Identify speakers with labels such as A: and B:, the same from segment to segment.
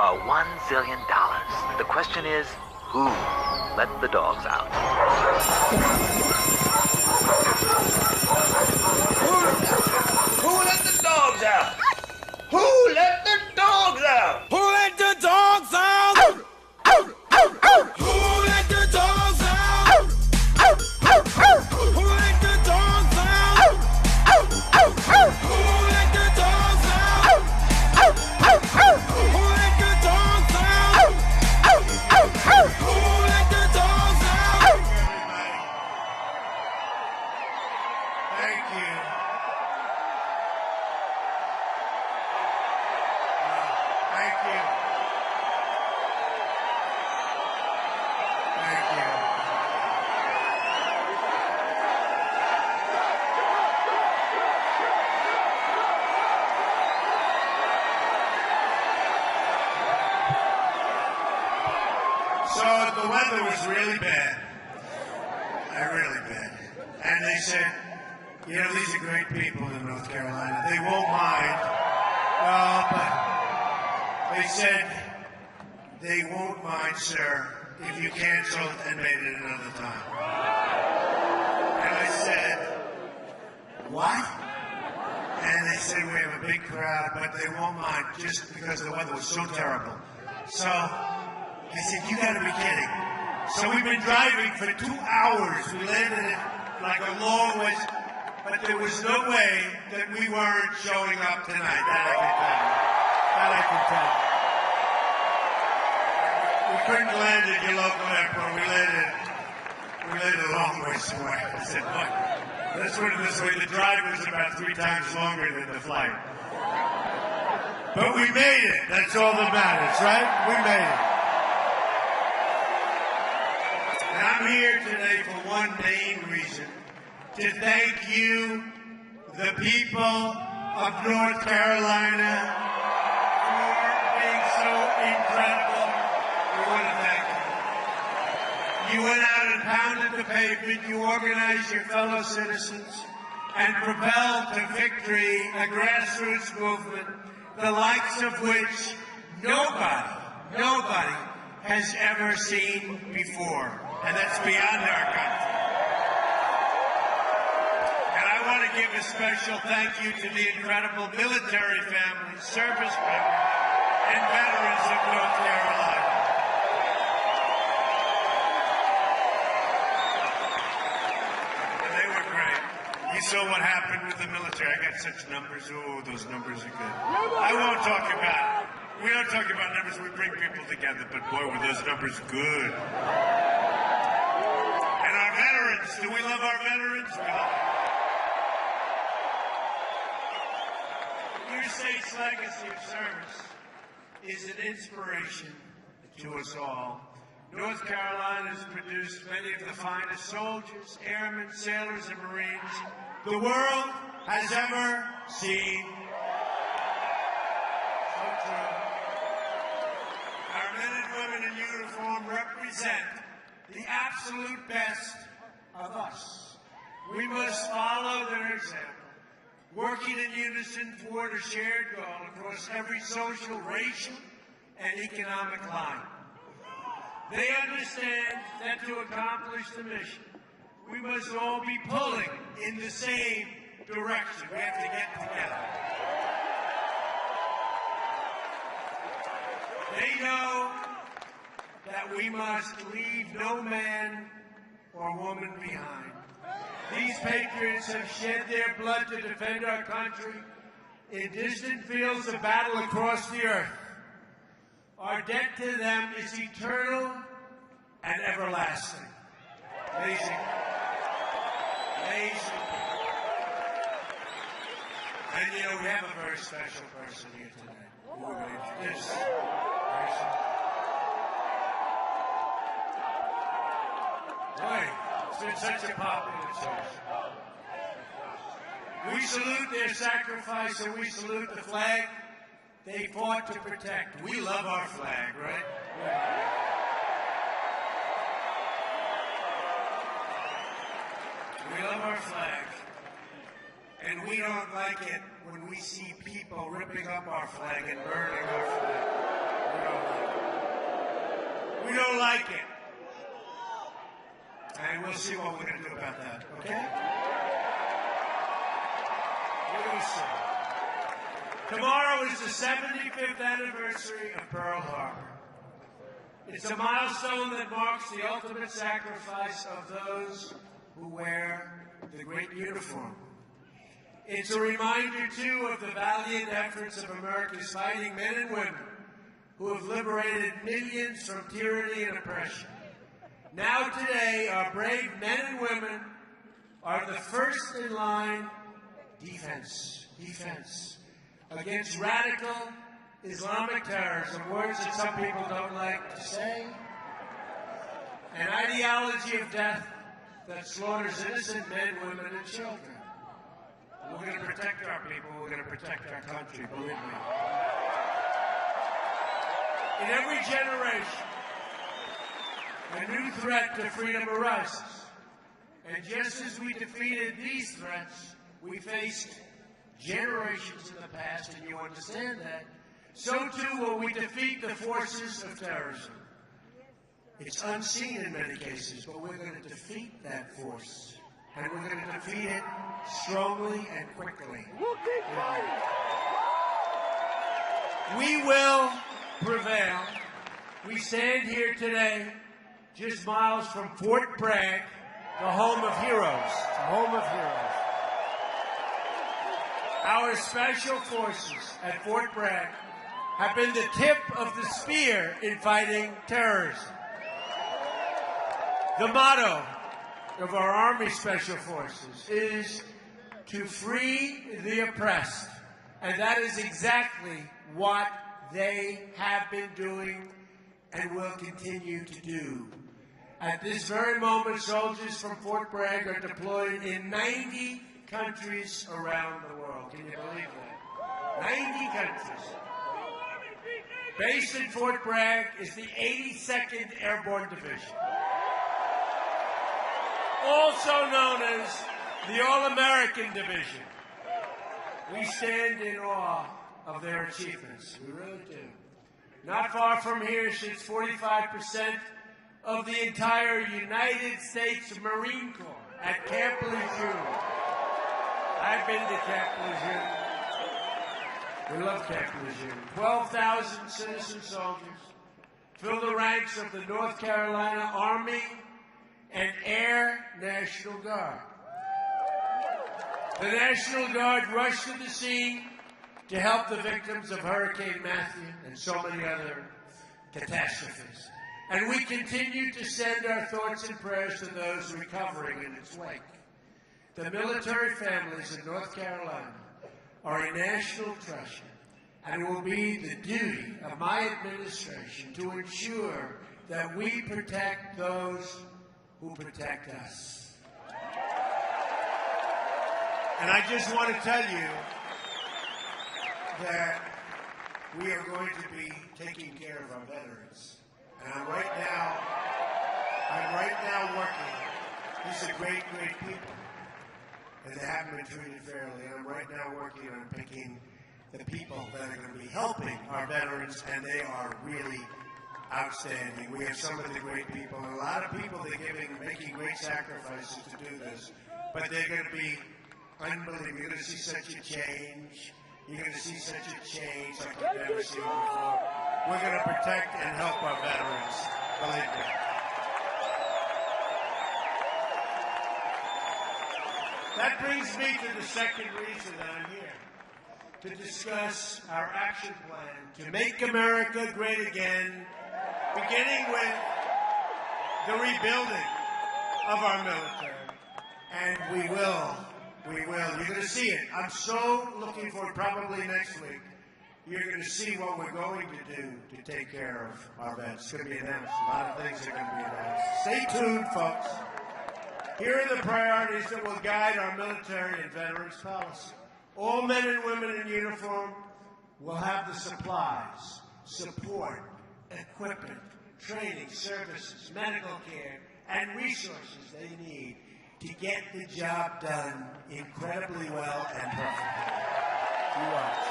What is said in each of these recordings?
A: for $1 zillion. The question is, who let the dogs out?
B: Who let the dogs out? Who let the dogs out?
C: Who let the dogs out? Who let the dogs out? Who let the dogs out? Who let the dogs out? Who let the dogs out? Who let the dogs out?
D: Thank you. Thank you. Thank you. So the weather was really bad. Really bad. And they said, you know, these are great people in North Carolina. They won't mind. No, but they said they won't mind, sir, if you canceled and made it another time. And I said, what? And they said, we have a big crowd, but they won't mind just because the weather was so terrible. So I said, you gotta be kidding. So we've been driving for 2 hours. We landed at like a long way, but there was no way that we weren't showing up tonight. That I can tell you. That I can tell you. We couldn't land at your local airport. We landed a long ways away. I said, look, let's put it this way. The drive was about 3 times longer than the flight. But we made it. That's all that matters, right? We made it. And I'm here today for one main reason, to thank you, the people of North Carolina, for being so incredible. We want to thank you. You went out and pounded the pavement, you organized your fellow citizens, and propelled to victory a grassroots movement, the likes of which nobody has ever seen before. And that's beyond our country. And I want to give a special thank you to the incredible military families, service members, and veterans of North Carolina. And they were great. You saw what happened with the military. I got such numbers. Oh, those numbers are good. I won't talk about it. We don't talk about numbers. We bring people together. But boy, were those numbers good. And our veterans, do we love our veterans? We love them. Your state's legacy of service is an inspiration to us all. North Carolina has produced many of the finest soldiers, airmen, sailors, and Marines the world has ever seen. So true. Our men and women in uniform represent the absolute best of us. We must follow their example, working in unison toward a shared goal across every social, racial, and economic line. They understand that to accomplish the mission, we must all be pulling in the same direction. We have to get together. They know that we must leave no man or woman behind. These patriots have shed their blood to defend our country in distant fields of battle across the earth. Our debt to them is eternal and everlasting. Amazing. Amazing. And you know, we have a very special person here today who we're going to introduce. Boy, it's been such a popular choice. We salute their sacrifice and we salute the flag they fought to protect. We love our flag, right? We love our flag. And we don't like it when we see people ripping up our flag and burning our flag. We don't like it. And we'll see what we're going to do about that, okay? We're going to see. Tomorrow is the 75th anniversary of Pearl Harbor. It's a milestone that marks the ultimate sacrifice of those who wear the great uniform. It's a reminder, too, of the valiant efforts of America's fighting men and women who have liberated millions from tyranny and oppression. Now today, our brave men and women are the first in line defense against radical Islamic terrorism, words that some people don't like to say, an ideology of death that slaughters innocent men, women, and children. We're going to protect our people. We're going to protect our country, believe me. In every generation, a new threat to freedom arises. And just as we defeated these threats, we faced generations in the past, and you understand that, so too will we defeat the forces of terrorism. It's unseen in many cases, but we're going to defeat that force. And we're going to defeat it strongly and quickly. We will prevail. We stand here today just miles from Fort Bragg, the home of heroes. The home of heroes. Our special forces at Fort Bragg have been the tip of the spear in fighting terrorism. The motto of our Army Special Forces is to free the oppressed. And that is exactly what they have been doing and will continue to do. At this very moment, soldiers from Fort Bragg are deployed in 90 countries around the world. Can you believe that? 90 countries. Based in Fort Bragg is the 82nd Airborne Division, also known as the All-American Division. We stand in awe of their achievements. We really do. Not far from here sits 45% of the entire United States Marine Corps at Camp Lejeune. I've been to Camp Lejeune. We love Camp Lejeune. 12,000 citizen soldiers fill the ranks of the North Carolina Army and Air National Guard. The National Guard rushed to the scene to help the victims of Hurricane Matthew and so many other catastrophes. And we continue to send our thoughts and prayers to those recovering in its wake. The military families in North Carolina are a national treasure, and it will be the duty of my administration to ensure that we protect those who protect us. And I just want to tell you that we are going to be taking care of our veterans. And I'm right now working. These are great, great people. And they haven't been treated fairly. And I'm right now working on picking the people that are going to be helping our veterans, and they are really outstanding. We have some of the great people, and a lot of people that are making great sacrifices to do this. But they're going to be unbelievable. You're going to see such a change. You're going to see such a change like you've never seen before. We're going to protect and help our veterans. Believe me. That brings me to the second reason that I'm here, to discuss our action plan to make America great again, beginning with the rebuilding of our military. And we will. You're going to see it. I'm so looking forward, probably next week, you're going to see what we're going to do to take care of our vets. It's going to be announced. A lot of things are going to be announced. Stay tuned, folks. Here are the priorities that will guide our military and veterans policy. All men and women in uniform will have the supplies, support, equipment, training, services, medical care, and resources they need to get the job done incredibly well and perfectly. You watch.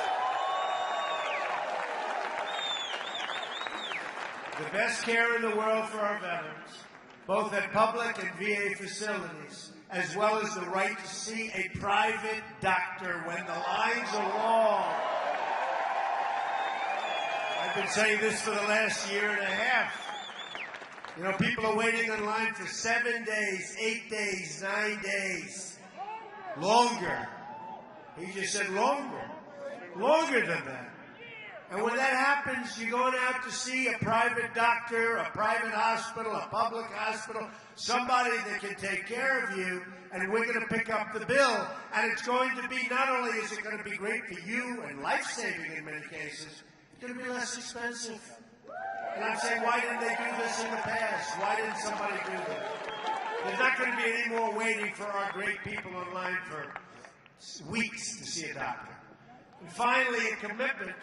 D: the best care in the world for our veterans, both at public and VA facilities, as well as the right to see a private doctor when the lines are long. I've been saying this for the last year and a half. You know, people are waiting in line for 7 days, 8 days, 9 days. Longer. He just said longer. Longer than that. And when that happens, you're going out to see a private doctor, a private hospital, a public hospital, somebody that can take care of you, and we're going to pick up the bill. And it's going to be, not only is it going to be great for you and life-saving in many cases, it's going to be less expensive. And I'm saying, why didn't they do this in the past? Why didn't somebody do this? There's not going to be any more waiting for our great people in line for weeks to see a doctor. And finally, a commitment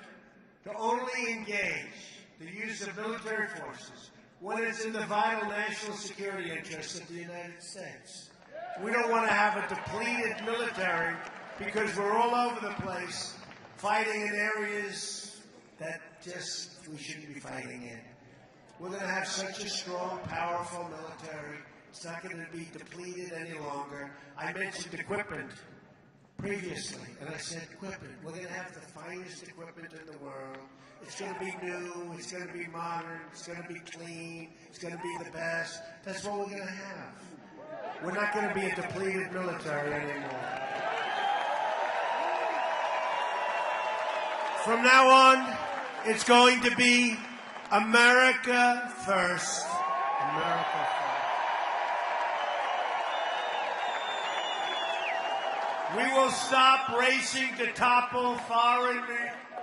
D: to only engage the use of military forces when it's in the vital national security interests of the United States. We don't want to have a depleted military because we're all over the place fighting in areas that just we shouldn't be fighting in. We're going to have such a strong, powerful military. It's not going to be depleted any longer. I mentioned equipment previously, and I said equipment. We're going to have the finest equipment in the world. It's going to be new. It's going to be modern. It's going to be clean. It's going to be the best. That's what we're going to have. We're not going to be a depleted military anymore. From now on, it's going to be America first. America first. We will stop racing to topple foreign,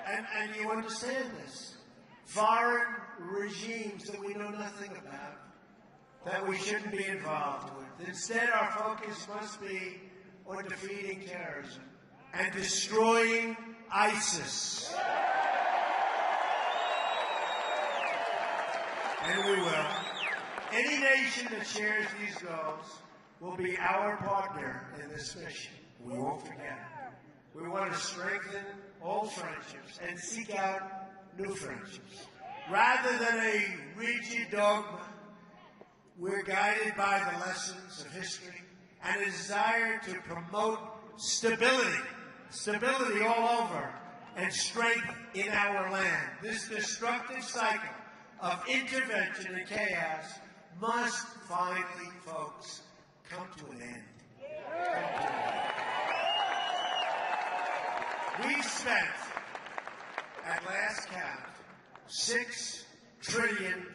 D: and you understand this, foreign regimes that we know nothing about, that we shouldn't be involved with. Instead, our focus must be on defeating terrorism and destroying ISIS. And we will. Any nation that shares these goals will be our partner in this mission. We won't forget. We want to strengthen old friendships and seek out new friendships. Rather than a rigid dogma, we're guided by the lessons of history and a desire to promote stability all over, and strength in our land. This destructive cycle of intervention and chaos must finally, folks, come to an end. We've spent, at last count, $6 trillion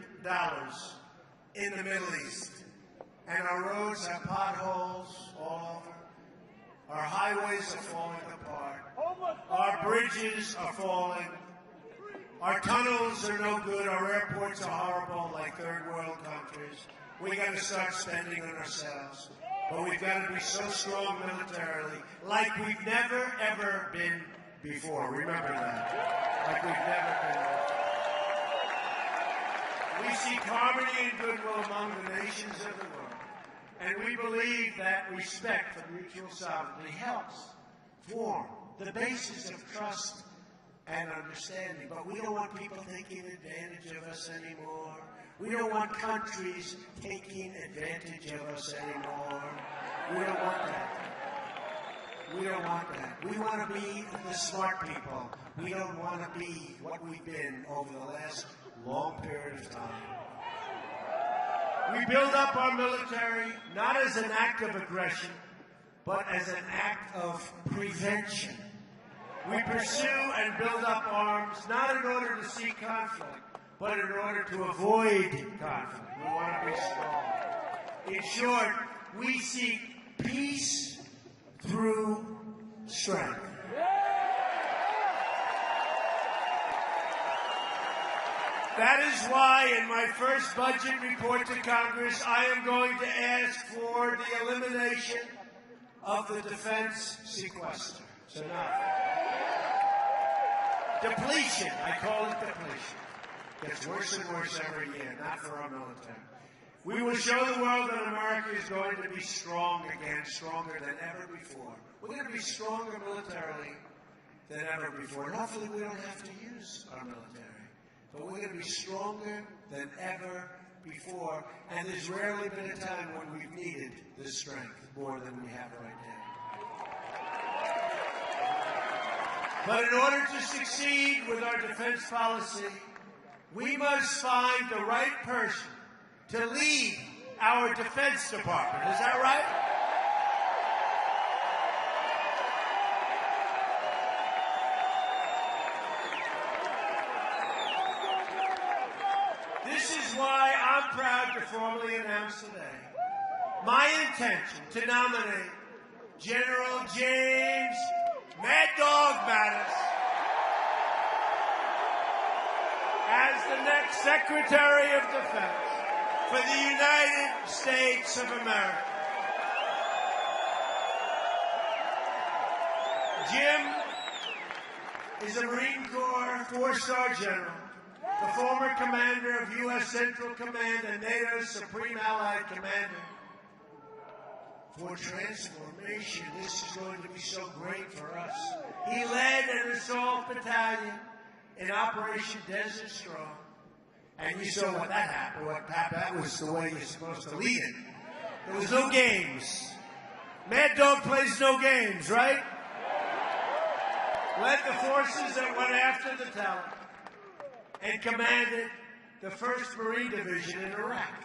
D: in the Middle East. And our roads have potholes all over. Our highways are falling apart. Our bridges are falling. Our tunnels are no good. Our airports are horrible, like third world countries. We got to start spending on ourselves. But we've got to be so strong militarily, like we've never, ever been before. Remember that. Like we've never been before. We seek harmony and goodwill among the nations of the world. And we believe that respect for mutual sovereignty helps form the basis of trust and understanding. But we don't want people taking advantage of us anymore. We don't want countries taking advantage of us anymore. We don't want that. We don't want that. We want to be the smart people. We don't want to be what we've been over the last long period of time. We build up our military not as an act of aggression, but as an act of prevention. We pursue and build up arms not in order to seek conflict, but in order to avoid conflict. We want to be strong. In short, we seek peace through strength. That is why in my first budget report to Congress, I am going to ask for the elimination of the defense sequester. It's enough. Depletion, I call it depletion. Gets worse and worse every year, not for our military. We will show the world that America is going to be strong again, stronger than ever before. We're going to be stronger militarily than ever before. And hopefully we don't have to use our military. but we're going to be stronger than ever before, and there's rarely been a time when we've needed this strength more than we have right now. But in order to succeed with our defense policy, we must find the right person to lead our Defense Department. Is that right? This is why I'm proud to formally announce today my intention to nominate General James Mad Dog Mattis as the next Secretary of Defense for the United States of America. Jim is a Marine Corps four-star general, the former commander of U.S. Central Command and NATO's Supreme Allied Commander. For transformation, this is going to be so great for us. He led an assault battalion in Operation Desert Storm. And you saw what that happened. That was the way you're supposed to lead it. There was no games. Mad Dog plays no games, right? Led the forces that went after the talent and commanded the 1st Marine Division in Iraq.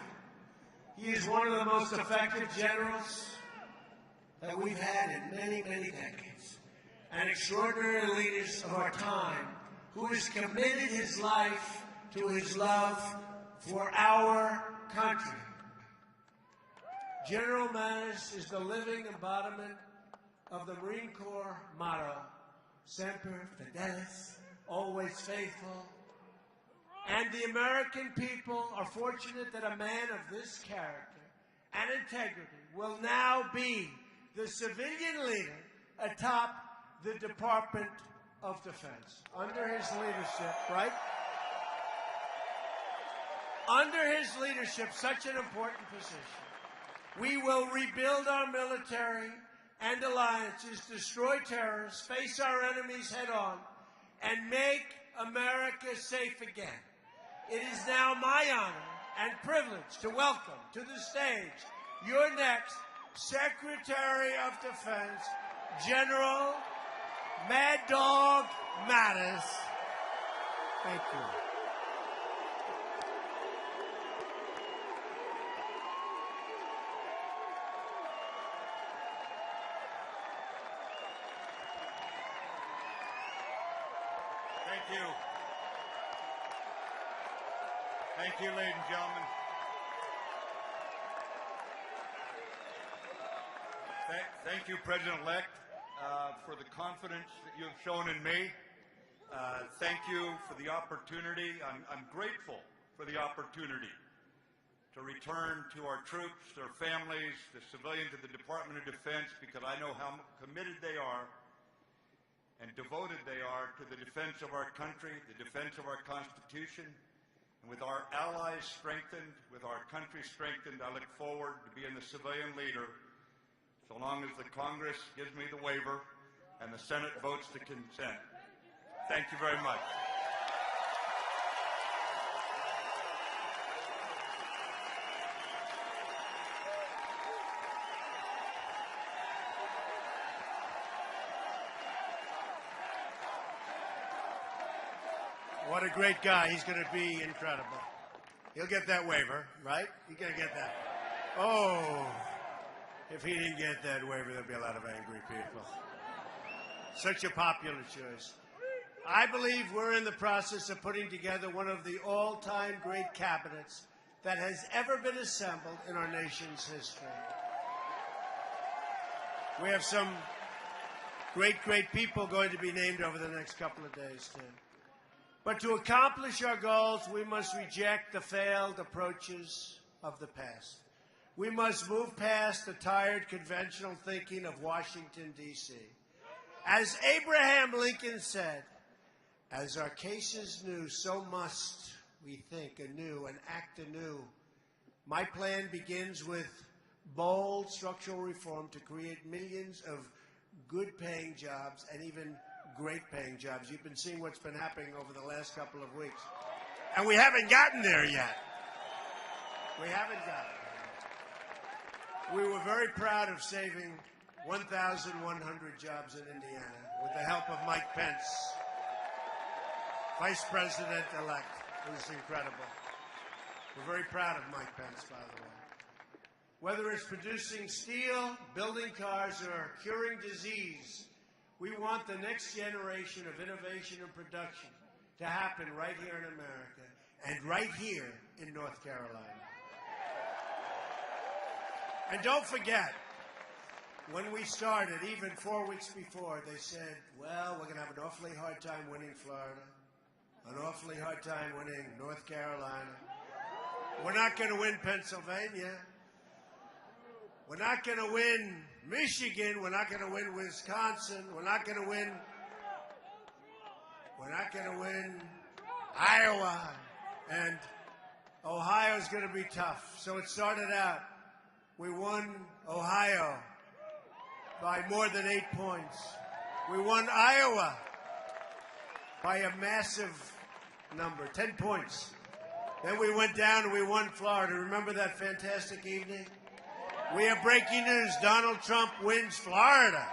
D: He is one of the most effective generals that we've had in many, many decades. An extraordinary leader of our time who has committed his life to his love for our country. General Mattis is the living embodiment of the Marine Corps motto, Semper Fidelis, always faithful. And the American people are fortunate that a man of this character and integrity will now be the civilian leader atop the Department of Defense. Under his leadership, right? Under his leadership, such an important position, we will rebuild our military and alliances, destroy terrorists, face our enemies head on, and make America safe again. It is now my honor and privilege to welcome to the stage your next Secretary of Defense, General Mad Dog Mattis. Thank you.
E: Thank you. Thank you, ladies and gentlemen. Thank you, President-elect, for the confidence that you have shown in me. Thank you for the opportunity. I'm grateful for the opportunity to return to our troops, their families, the civilians of the Department of Defense, because I know how committed they are and devoted they are to the defense of our country, the defense of our Constitution. And with our allies strengthened, with our country strengthened, I look forward to being the civilian leader so long as the Congress gives me the waiver and the Senate votes to consent. Thank you very much.
D: What a great guy. He's going to be incredible. He'll get that waiver, right? He's going to get that. Oh, if he didn't get that waiver, there'd be a lot of angry people. Such a popular choice. I believe we're in the process of putting together one of the all-time great cabinets that has ever been assembled in our nation's history. We have some great people going to be named over the next couple of days, Tim. But to accomplish our goals, we must reject the failed approaches of the past. We must move past the tired conventional thinking of Washington, D.C. As Abraham Lincoln said, as our case is new, so must we think anew and act anew. My plan begins with bold structural reform to create millions of good-paying jobs and even great-paying jobs. You've been seeing what's been happening over the last couple of weeks. And we haven't gotten there yet. We haven't gotten there. We were very proud of saving 1,100 jobs in Indiana with the help of Mike Pence, Vice President-elect. It was incredible. We're very proud of Mike Pence, by the way. Whether it's producing steel, building cars, or curing disease, we want the next generation of innovation and production to happen right here in America and right here in North Carolina. And don't forget, when we started, even 4 weeks before, they said, well, we're going to have an awfully hard time winning Florida, an awfully hard time winning North Carolina. We're not going to win Pennsylvania. We're not going to win Michigan. We're not going to win Wisconsin. We're not going to win Iowa. And Ohio's going to be tough. So it started out. We won Ohio by more than 8 points. We won Iowa by a massive number, 10 points. Then we went down and we won Florida. Remember that fantastic evening? We have breaking news. Donald Trump wins Florida.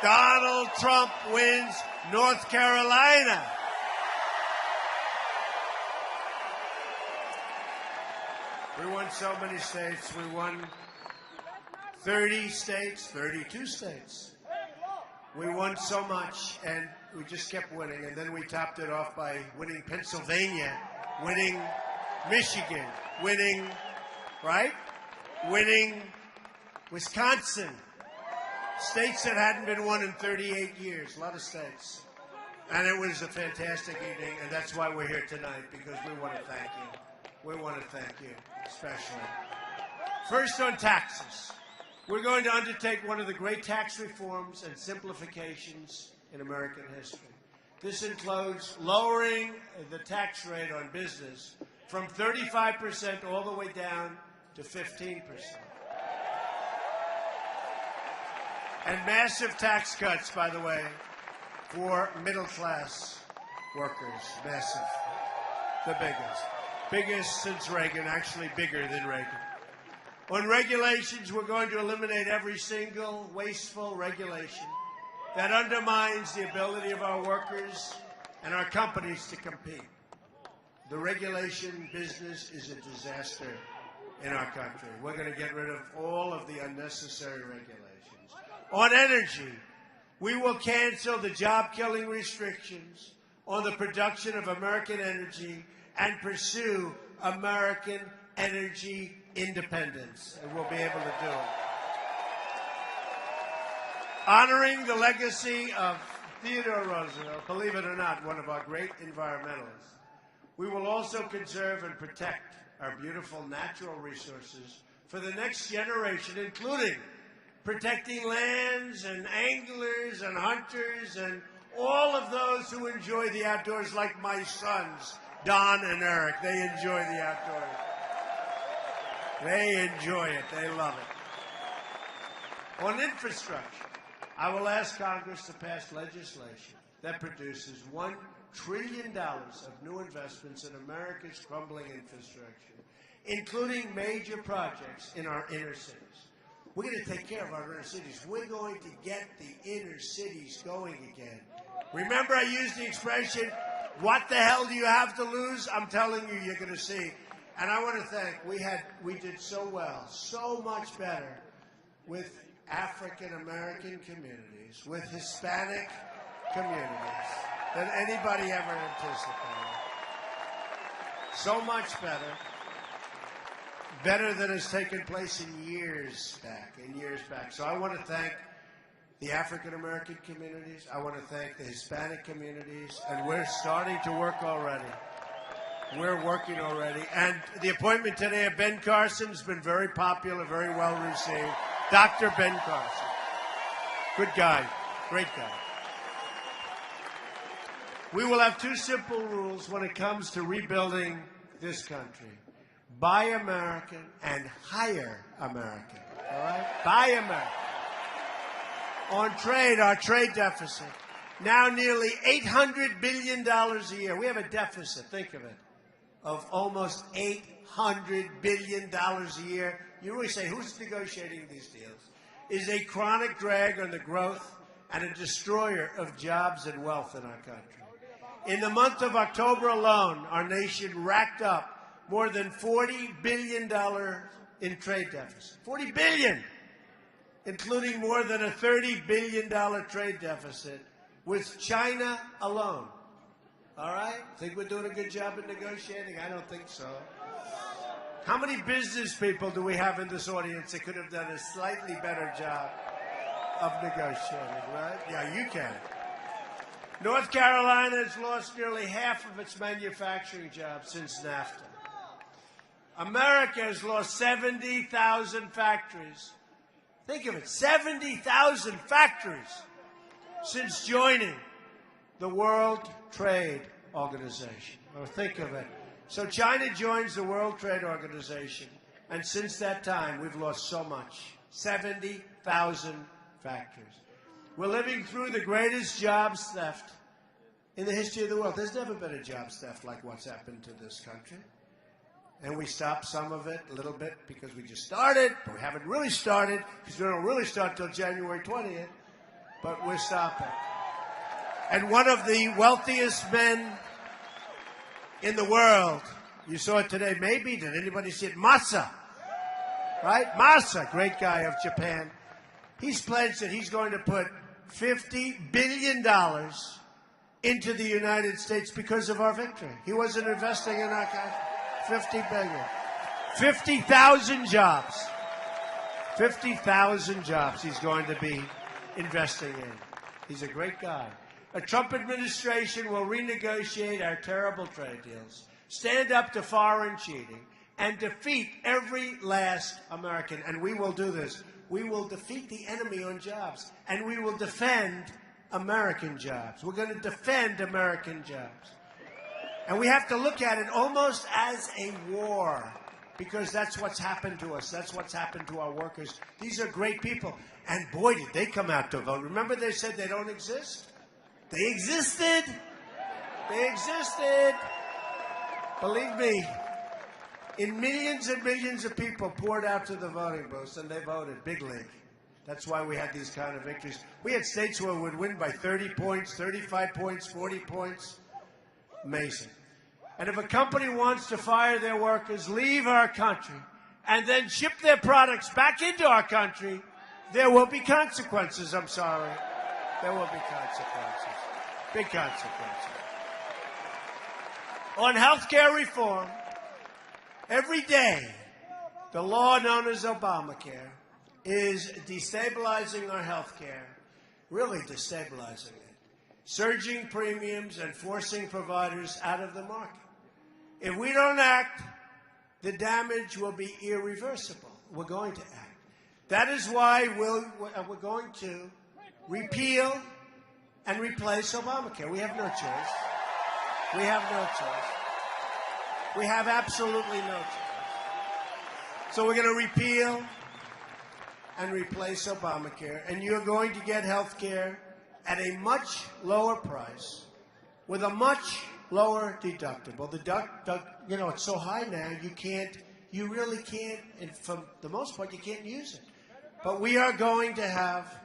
D: Donald Trump wins North Carolina. We won so many states. We won 30 states, 32 states. We won so much, and we just kept winning. And then we topped it off by winning Pennsylvania, winning Michigan, winning, right? Winning Wisconsin. States that hadn't been won in 38 years. A lot of states. And it was a fantastic evening, and that's why we're here tonight, because we want to thank you. We want to thank you, especially. First, on taxes. We're going to undertake one of the great tax reforms and simplifications in American history. This includes lowering the tax rate on business from 35% all the way down to 15%. And massive tax cuts, by the way, for middle-class workers. Massive. The biggest. Biggest since Reagan, actually bigger than Reagan. On regulations, we're going to eliminate every single wasteful regulation that undermines the ability of our workers and our companies to compete. The regulation business is a disaster in our country. We're going to get rid of all of the unnecessary regulations. On energy, we will cancel the job-killing restrictions on the production of American energy and pursue American energy independence, and we'll be able to do it. Honoring the legacy of Theodore Roosevelt, believe it or not, one of our great environmentalists, we will also conserve and protect our beautiful natural resources for the next generation, including protecting lands and anglers and hunters and all of those who enjoy the outdoors, like my sons, Don and Eric. They enjoy the outdoors. They enjoy it. They love it. On infrastructure, I will ask Congress to pass legislation that produces $1 trillion of new investments in America's crumbling infrastructure, including major projects in our inner cities. We're going to take care of our inner cities. We're going to get the inner cities going again. Remember, I used the expression, what the hell do you have to lose? I'm telling you, you're going to see. And I want to thank, we did so well, so much better with African-American communities, with Hispanic communities than anybody ever anticipated. So much better. Better than has taken place in years back. So I want to thank the African-American communities. I want to thank the Hispanic communities. And we're starting to work already. We're working already. And the appointment today of Ben Carson has been very popular, very well received. Dr. Ben Carson. Good guy. Great guy. We will have two simple rules when it comes to rebuilding this country. Buy American and hire American. All right? Buy American. On trade, our trade deficit
F: now nearly $800 billion a year. We have a deficit, think of it, of almost $800 billion a year. You always say, who's negotiating these deals? Is a chronic drag on the growth and a destroyer of jobs and wealth in our country. In the month of October alone, our nation racked up more than $40 billion in trade deficit. $40 billion, including more than a $30 billion trade deficit with China alone. All right? Think we're doing a good job at negotiating? I don't think so. How many business people do we have in this audience that could have done a slightly better job of negotiating, right? Yeah, you can. North Carolina has lost nearly half of its manufacturing jobs since NAFTA. America has lost 70,000 factories. Think of it, 70,000 factories since joining the World Trade Organization. Or think of it. So China joins the World Trade Organization, and since that time, we've lost so much. 70,000 factories. We're living through the greatest jobs theft in the history of the world. There's never been a jobs theft like what's happened to this country. And we stopped some of it a little bit because we just started, but we haven't really started because we don't really start till January 20th, but we're stopping. And one of the wealthiest men in the world, you saw it today, maybe, did anybody see it? Masa, right? Masa, great guy of Japan. He's pledged that he's going to put $50 billion into the United States because of our victory. He wasn't investing in our country. 50 billion. 50,000 jobs. 50,000 jobs he's going to be investing in. He's a great guy. A Trump administration will renegotiate our terrible trade deals, stand up to foreign cheating, and defeat every last American. And we will do this. We will defeat the enemy on jobs, and we will defend American jobs. We're going to defend American jobs. And we have to look at it almost as a war, because that's what's happened to us. That's what's happened to our workers. These are great people. And boy, did they come out to vote. Remember they said they don't exist? They existed. They existed. Believe me, in millions and millions of people poured out to the voting booths, and they voted big league. That's why we had these kind of victories. We had states where we would win by 30 points, 35 points, 40 points. Amazing. And if a company wants to fire their workers, leave our country, and then ship their products back into our country, there will be consequences. I'm sorry. There will be consequences. Big consequences. On health care reform, every day, the law known as Obamacare is destabilizing our health care, really destabilizing it, surging premiums and forcing providers out of the market. If we don't act, the damage will be irreversible. We're going to act. That is why we're going to repeal and replace Obamacare. We have no choice. We have no choice. We have absolutely no choice. So we're going to repeal and replace Obamacare, and you're going to get health care at a much lower price with a much lower deductible. It's so high now, you really can't, and for the most part, you can't use it. But we are going to have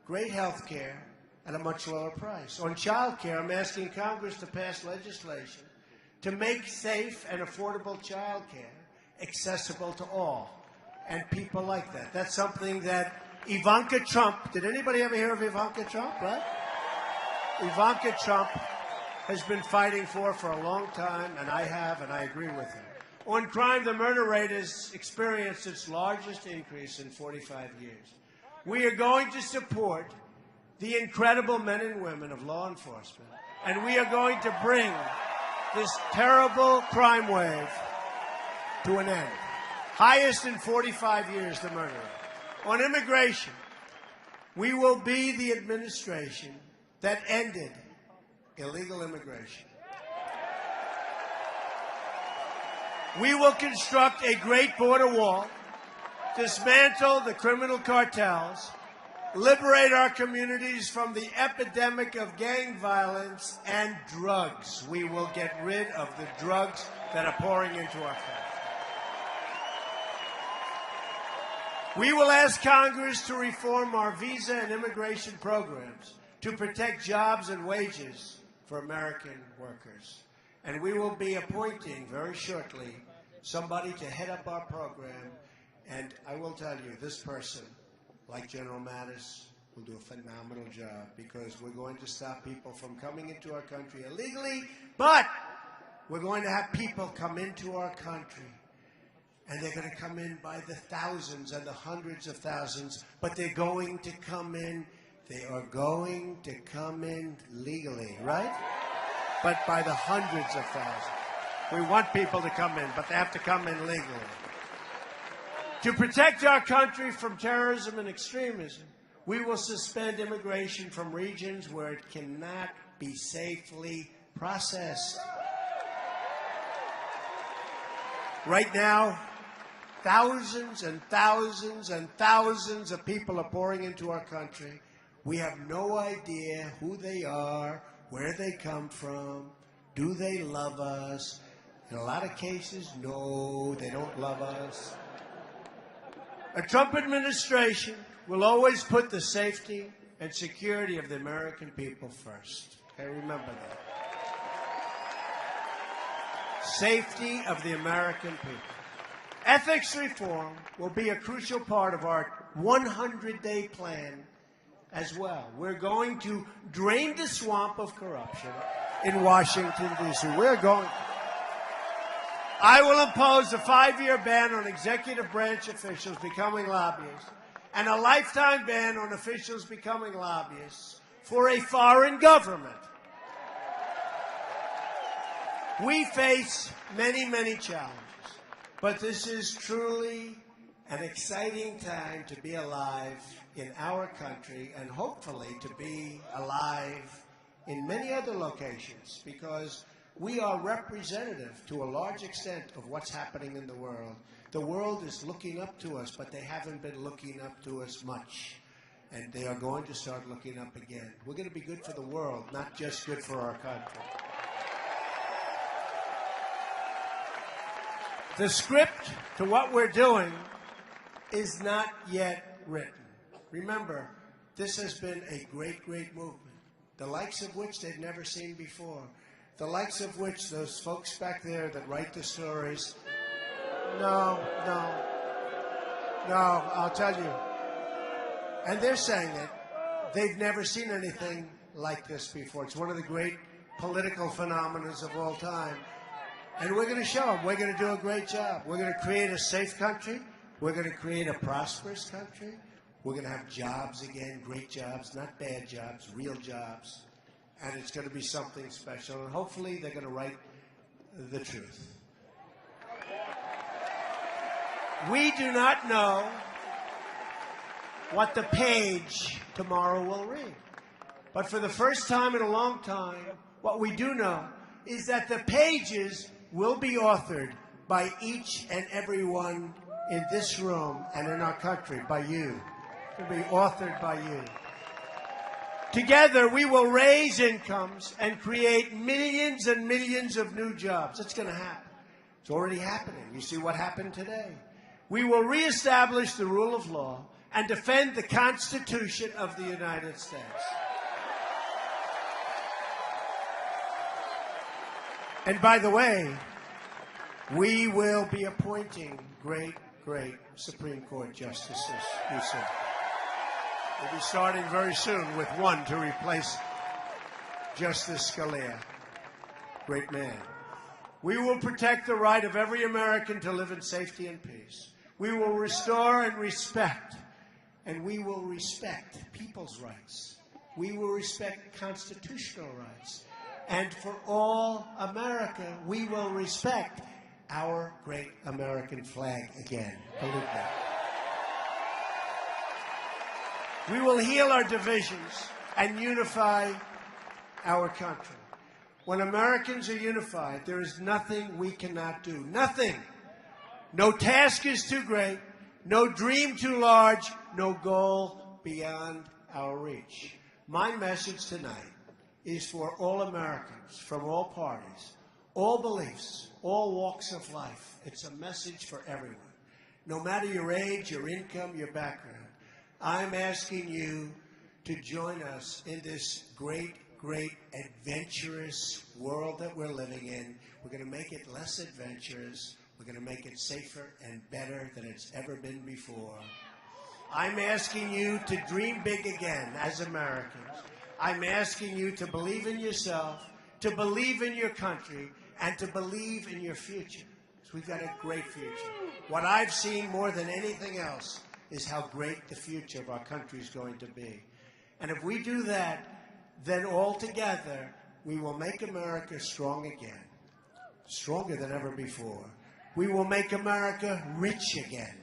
F: great health care at a much lower price. On child care, I'm asking Congress to pass legislation to make safe and affordable child care accessible to all, and people like that. That's something that Ivanka Trump, did anybody ever hear of Ivanka Trump, right? Ivanka Trump has been fighting for a long time, and I have, and I agree with her. On crime, the murder rate has experienced its largest increase in 45 years. We are going to support the incredible men and women of law enforcement, and we are going to bring this terrible crime wave to an end. Highest in 45 years, the murder rate. On immigration, we will be the administration that ended illegal immigration. We will construct a great border wall, dismantle the criminal cartels, liberate our communities from the epidemic of gang violence and drugs. We will get rid of the drugs that are pouring into our country. We will ask Congress to reform our visa and immigration programs to protect jobs and wages for American workers. And we will be appointing very shortly somebody to head up our program. And I will tell you, this person, like General Mattis, will do a phenomenal job, because we're going to stop people from coming into our country illegally, but we're going to have people come into our country, and they're going to come in by the thousands and the hundreds of thousands, but they're going to come in, they are going to come in legally, right? But by the hundreds of thousands. We want people to come in, but they have to come in legally. To protect our country from terrorism and extremism, we will suspend immigration from regions where it cannot be safely processed. Right now, thousands and thousands and thousands of people are pouring into our country. We have no idea who they are, where they come from, do they love us? In a lot of cases, no, they don't love us. A Trump administration will always put the safety and security of the American people first. Okay, remember that. Safety of the American people. Ethics reform will be a crucial part of our 100-day plan as well. We're going to drain the swamp of corruption in Washington, D.C. I will impose a 5-year ban on executive branch officials becoming lobbyists and a lifetime ban on officials becoming lobbyists for a foreign government. We face many, many challenges, but this is truly an exciting time to be alive in our country, and hopefully to be alive in many other locations, because we are representative to a large extent of what's happening in the world. The world is looking up to us, but they haven't been looking up to us much. And they are going to start looking up again. We're going to be good for the world, not just good for our country. The script to what we're doing is not yet written. Remember, this has been a great, great movement, the likes of which they've never seen before, the likes of which those folks back there that write the stories, no, I'll tell you. And they're saying it. They've never seen anything like this before. It's one of the great political phenomena of all time. And we're going to show them. We're going to do a great job. We're going to create a safe country. We're going to create a prosperous country. We're going to have jobs again, great jobs, not bad jobs, real jobs. And it's going to be something special. And hopefully they're going to write the truth. We do not know what the page tomorrow will read. But for the first time in a long time, what we do know is that the pages will be authored by each and every one in this room and in our country, by you. It will be authored by you. Together, we will raise incomes and create millions and millions of new jobs. It's going to happen. It's already happening. You see what happened today. We will reestablish the rule of law and defend the Constitution of the United States. And by the way, we will be appointing great, great Supreme Court justices, you said. We'll be starting very soon with one to replace Justice Scalia. Great man. We will protect the right of every American to live in safety and peace. We will restore and respect, and we will respect people's rights. We will respect constitutional rights. And for all America, we will respect our great American flag again. Believe that. We will heal our divisions and unify our country. When Americans are unified, there is nothing we cannot do. Nothing. No task is too great, no dream too large, no goal beyond our reach. My message tonight is for all Americans, from all parties, all beliefs, all walks of life. It's a message for everyone. No matter your age, your income, your background, I'm asking you to join us in this great, adventurous world that we're living in. We're going to make it less adventurous. We're going to make it safer and better than it's ever been before. I'm asking you to dream big again as Americans. I'm asking you to believe in yourself, to believe in your country, and to believe in your future. So we've got a great future. What I've seen more than anything else is how great the future of our country is going to be. And if we do that, then all together, we will make America strong again, stronger than ever before. We will make America rich again.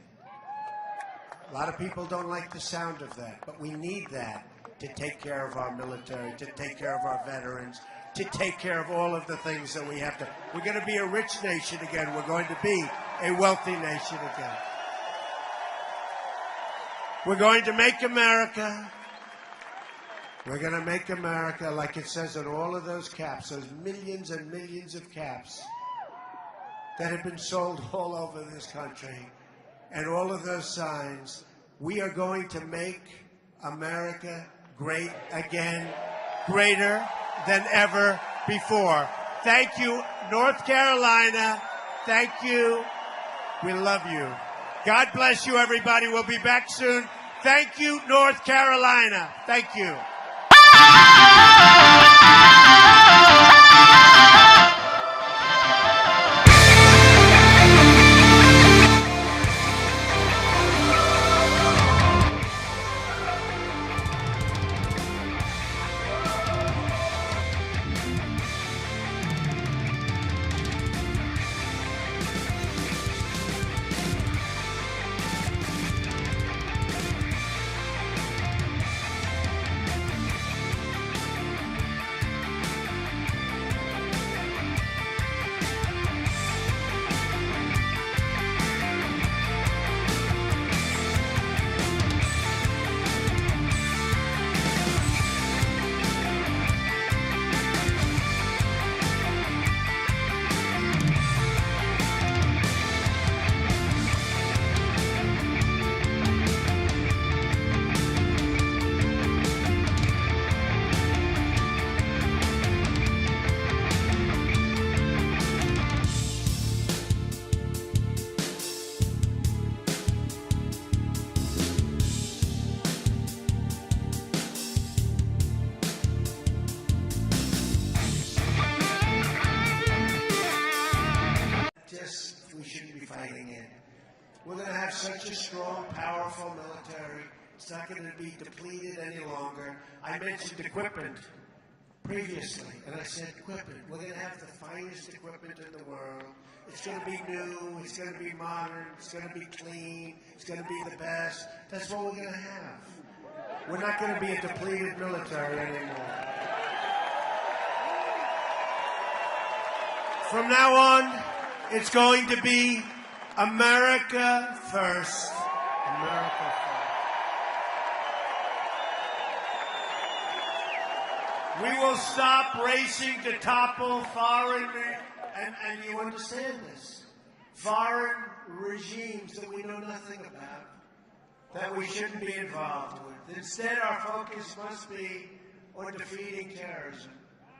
F: A lot of people don't like the sound of that, but we need that to take care of our military, to take care of our veterans, to take care of all of the things that we have to. We're going to be a rich nation again. We're going to be a wealthy nation again. We're going to make America. We're going to make America, like it says on all of those caps, those millions and millions of caps that have been sold all over this country, and all of those signs. We are going to make America great again, greater than ever before. Thank you, North Carolina. Thank you. We love you. God bless you, everybody. We'll be back soon. Thank you, North Carolina. Thank you. We're going to have such a strong, powerful military. It's not going to be depleted any longer. I mentioned equipment previously, and I said equipment. We're going to have the finest equipment in the world. It's going to be new. It's going to be modern. It's going to be clean. It's going to be the best. That's what we're going to have. We're not going to be a depleted military anymore. From now on, it's going to be America first. America first. We will stop racing to topple foreign, and you understand this, foreign regimes that we know nothing about, that we shouldn't be involved with. Instead, our focus must be on defeating terrorism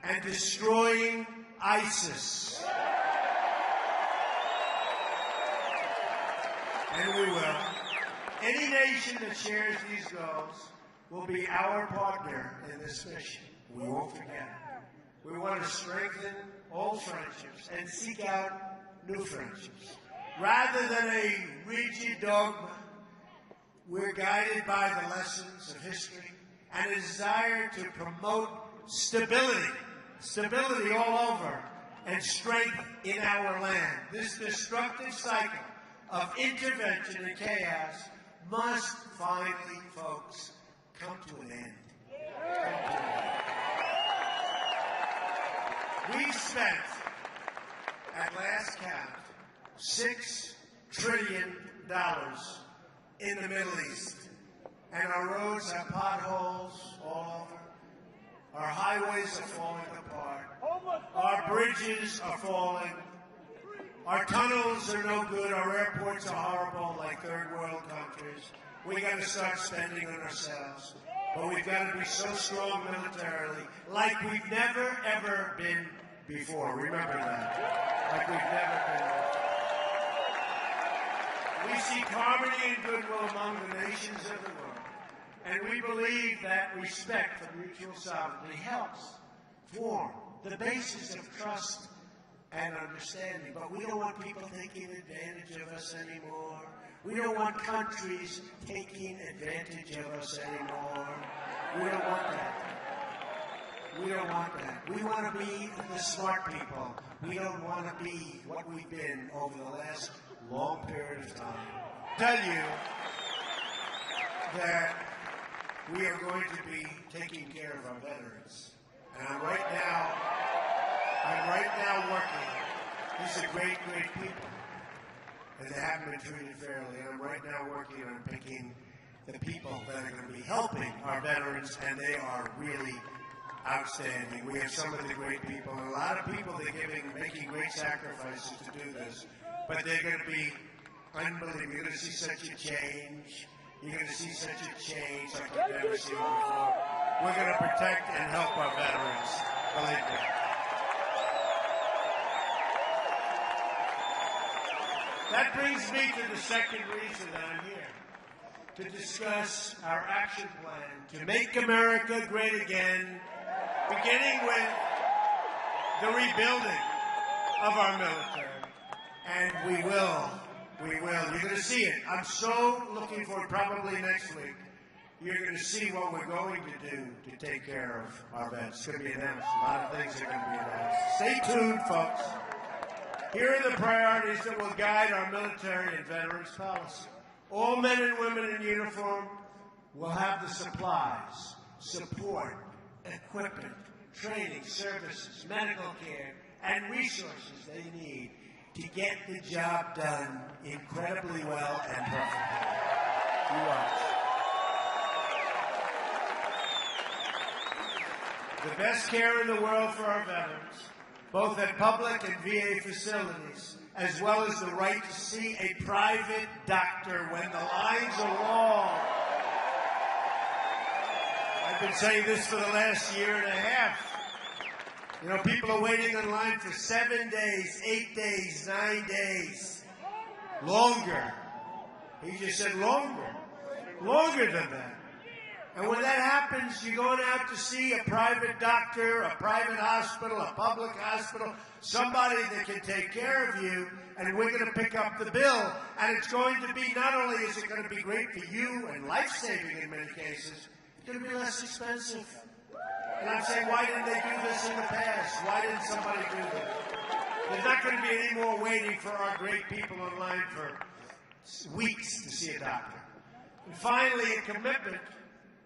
F: and destroying ISIS. And we will. Any nation that shares these goals will be our partner in this mission. We won't forget. We want to strengthen old friendships and seek out new friendships. Rather than a rigid dogma, we're guided by the lessons of history and a desire to promote stability all over, and strength in our land. This destructive cycle of intervention and chaos must finally, folks, come to an end. We've spent, at last count, $6 trillion in the Middle East. and our roads have potholes all over. Our highways are falling apart. Our bridges are falling. Our tunnels are no good. Our airports are horrible, like third world countries. We got to start spending on ourselves. But we've got to be so strong militarily, like we've never, ever been before. Remember that. Like we've never been. We seek harmony and goodwill among the nations of the world. And we believe that respect for mutual sovereignty helps form the basis of trust and understanding. But we don't want people taking advantage of us anymore. We don't want countries taking advantage of us anymore. We don't want that. We don't want that. We want to be the smart people. We don't want to be what we've been over the last long period of time. Tell you that we are going to be taking care of our veterans. And I'm right now working. These are great, great people. And they haven't been treated fairly. And I'm right now working on picking the people that are going to be helping our veterans, and they are really outstanding. We have some of the great people, and a lot of people that are making great sacrifices to do this. But they're going to be unbelievable. You're going to see such a change. You're going to see such a change like you've never seen before. We're going to protect and help our veterans. Believe me. That brings me to the second reason that I'm here, to discuss our action plan to make America great again, beginning with the rebuilding of our military. And we will. You're going to see it. I'm so looking forward, probably next week, you're going to see what we're going to do to take care of our vets. It's going to be announced. A lot of things are going to be announced. Stay tuned, folks. Here are the priorities that will guide our military and veterans policy. All men and women in uniform will have the supplies, support, equipment, training, services, medical care, and resources they need to get the job done incredibly well and perfectly. You watch. The best care in the world for our veterans, both at public and VA facilities, as well as the right to see a private doctor when the lines are long. I've been saying this for the last year and a half. You know, people are waiting in line for 7 days, 8 days, 9 days. Longer. He just said longer. Longer than that. And when that happens, you're going out to see a private doctor, a private hospital, a public hospital, somebody that can take care of you, and we're going to pick up the bill. And it's going to be, not only is it going to be great for you and life-saving in many cases, it's going to be less expensive. And I'm saying, why didn't they do this in the past? Why didn't somebody do this? There's not going to be any more waiting for our great people in line for weeks to see a doctor. And finally, a commitment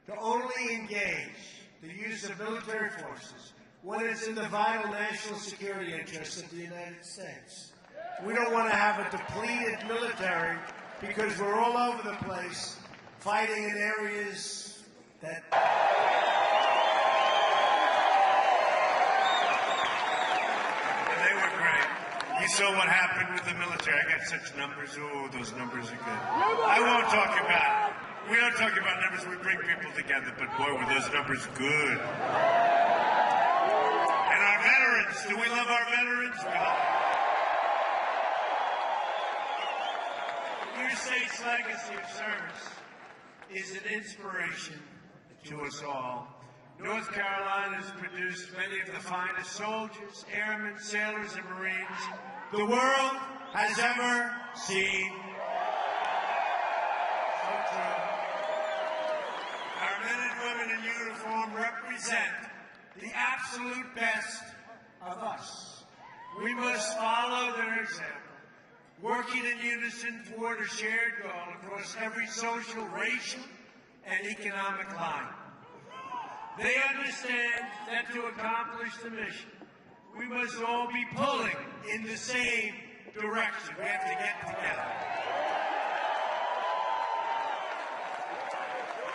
F: to only engage the use of military forces when it's in the vital national security interests of the United States. We don't want to have a depleted military because we're all over the place fighting in areas that...
D: You saw what happened with the military. I got such numbers. Oh, those numbers are good. I won't talk about it. We don't talk about numbers. We bring people together. But boy, were those numbers good. And our veterans. Do we love our veterans? We love them. Your state's legacy of service is an inspiration to us all. North Carolina has produced many of the finest soldiers, airmen, sailors, and Marines the world has ever seen. So true. Our men and women in uniform represent the absolute best of us. We must follow their example, working in unison toward a shared goal across every social, racial, and economic line. They understand that to accomplish the mission, we must all be pulling in the same direction. We have to get together.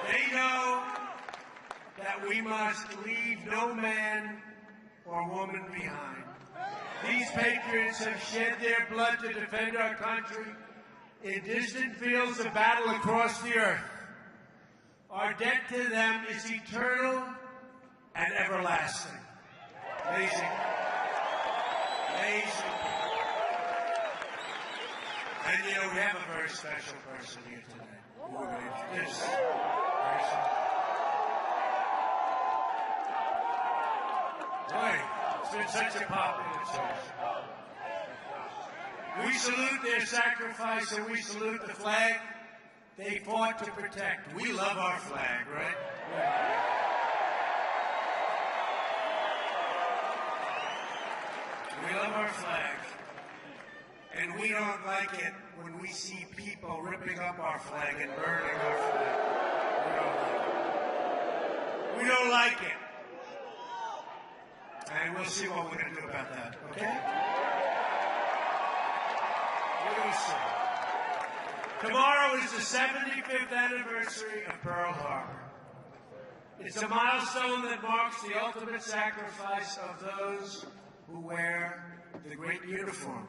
F: They know that we must leave no man or woman behind. These patriots have shed their blood to defend our country in distant fields of battle across the earth. Our debt to them is eternal and everlasting. Amazing. Amazing. And you know, we have a very special person here today who we're going to introduce. Person. Boy, it's been such a popular choice. We salute their sacrifice and we salute the flag they fought to protect. We love our flag, right? We love our flag. And we don't like it when we see people ripping up our flag and burning our flag. We don't like it. And we'll see what we're going to do about that, okay? We're going to see. Tomorrow is the 75th anniversary of Pearl Harbor. It's a milestone that marks the ultimate sacrifice of those who wear the great uniform.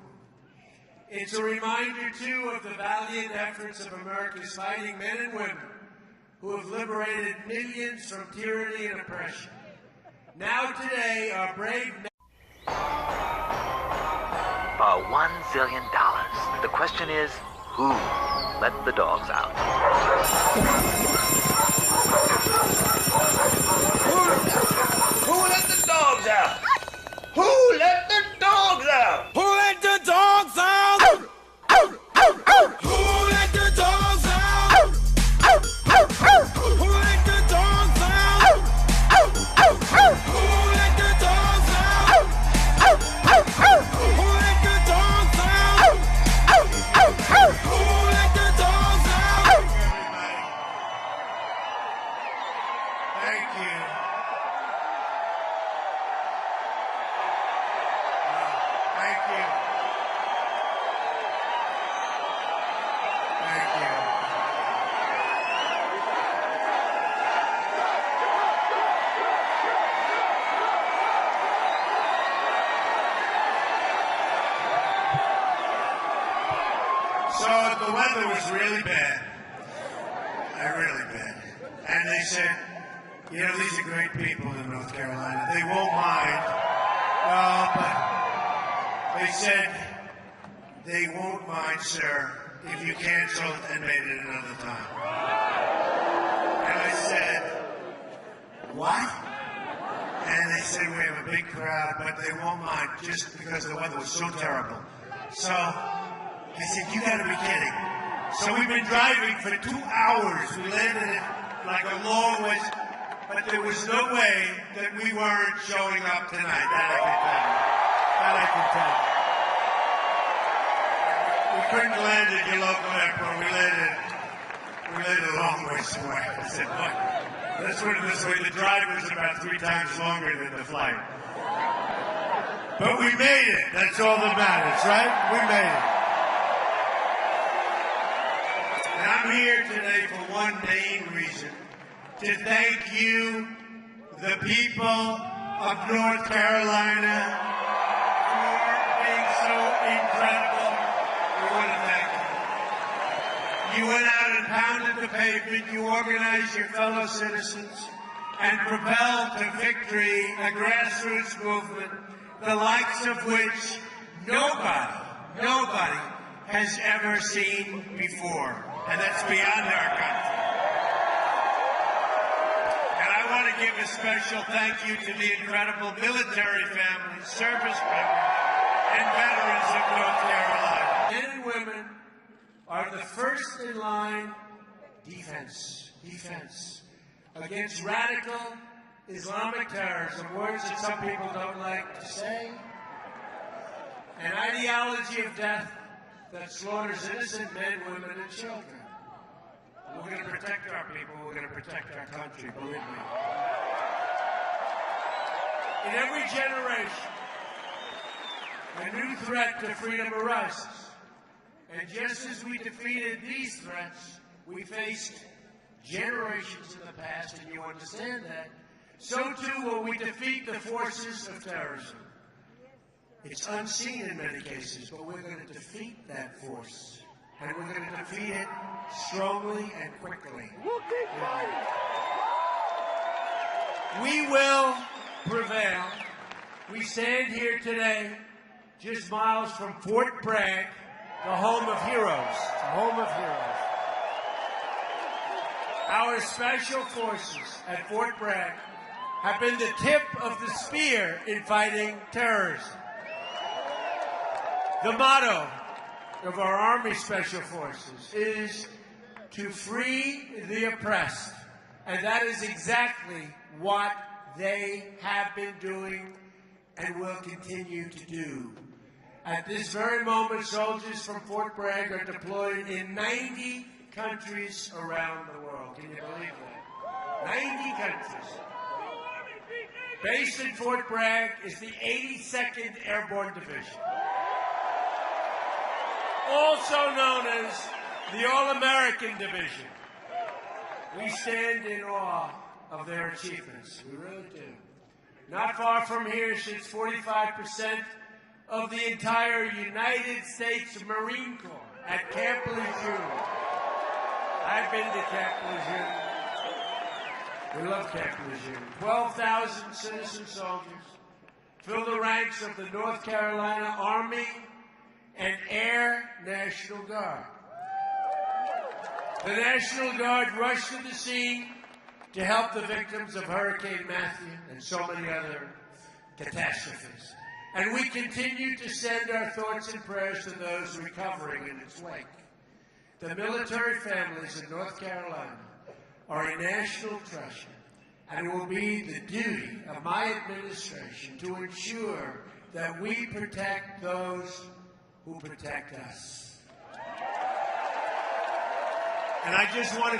F: It's a reminder, too, of the valiant efforts of America's fighting men and women who have liberated millions from tyranny and oppression. Now today, our brave men...
A: For $1 zillion. The question is, who let the dogs out?
B: Who let the dogs out? Who let the dogs out?
C: Who let the dogs out? Who let the dogs out? Who let the dogs out? Who let the dogs out? Who let the dogs out? Who let the dogs out?
F: Thank you. Thank you. Thank you. So the weather was really bad. Really bad. And they said, you know, these are great people in North Carolina. They won't mind. Well, but they said they won't mind, sir, if you canceled and made it another time. And I said, what? And they said, we have a big crowd, but they won't mind just because the weather was so terrible. So I said, you gotta be kidding. So we've been driving for 2 hours. We landed at like a long ways, but there was no way that we weren't showing up tonight. That I can tell you. That I can tell you. We couldn't land at your local airport. We landed a long ways away. I said, look, let's put it this way. The drive was about 3 times longer than the flight. But we made it. That's all that matters, right? We made it. And I'm here today for one main reason, to thank you, the people of North Carolina, for being so incredible. We want to thank you. You went out and pounded the pavement, you organized your fellow citizens, and propelled to victory a grassroots movement, the likes of which nobody has ever seen before. And that's beyond our country. And I want to give a special thank you to the incredible military families, service members, and veterans of North Carolina. Men and women are the first in line defense against radical Islamic terrorism, words that some people don't like to say, an ideology of death that slaughters innocent men, women, and children. We're going to protect our people. We're going to protect our country, believe me. In every generation, a new threat to freedom arises. And just as we defeated these threats, we faced generations in the past, and you understand that, so too will we defeat the forces of terrorism. It's unseen in many cases, but we're going to defeat that force. And we're going to defeat it strongly and quickly. We will prevail. We stand here today just miles from Fort Bragg, the home of heroes. The home of heroes. Our special forces at Fort Bragg have been the tip of the spear in fighting terrorism. The motto of our Army Special Forces is to free the oppressed. And that is exactly what they have been doing and will continue to do. At this very moment, soldiers from Fort Bragg are deployed in 90 countries around the world. Can you believe that? 90 countries. Based in Fort Bragg is the 82nd Airborne Division, also known as the All-American Division. We stand in awe of their achievements. We really do. Not far from here sits 45% of the entire United States Marine Corps at Camp Lejeune. I've been to Camp Lejeune. We love Camp Lejeune. 12,000 citizen soldiers fill the ranks of the North Carolina Army and Air National Guard. The National Guard rushed to the scene to help the victims of Hurricane Matthew and so many other catastrophes. And we continue to send our thoughts and prayers to those recovering in its wake. The military families in North Carolina are a national treasure, and it will be the duty of my administration to ensure that we protect those who protect us. And I just want to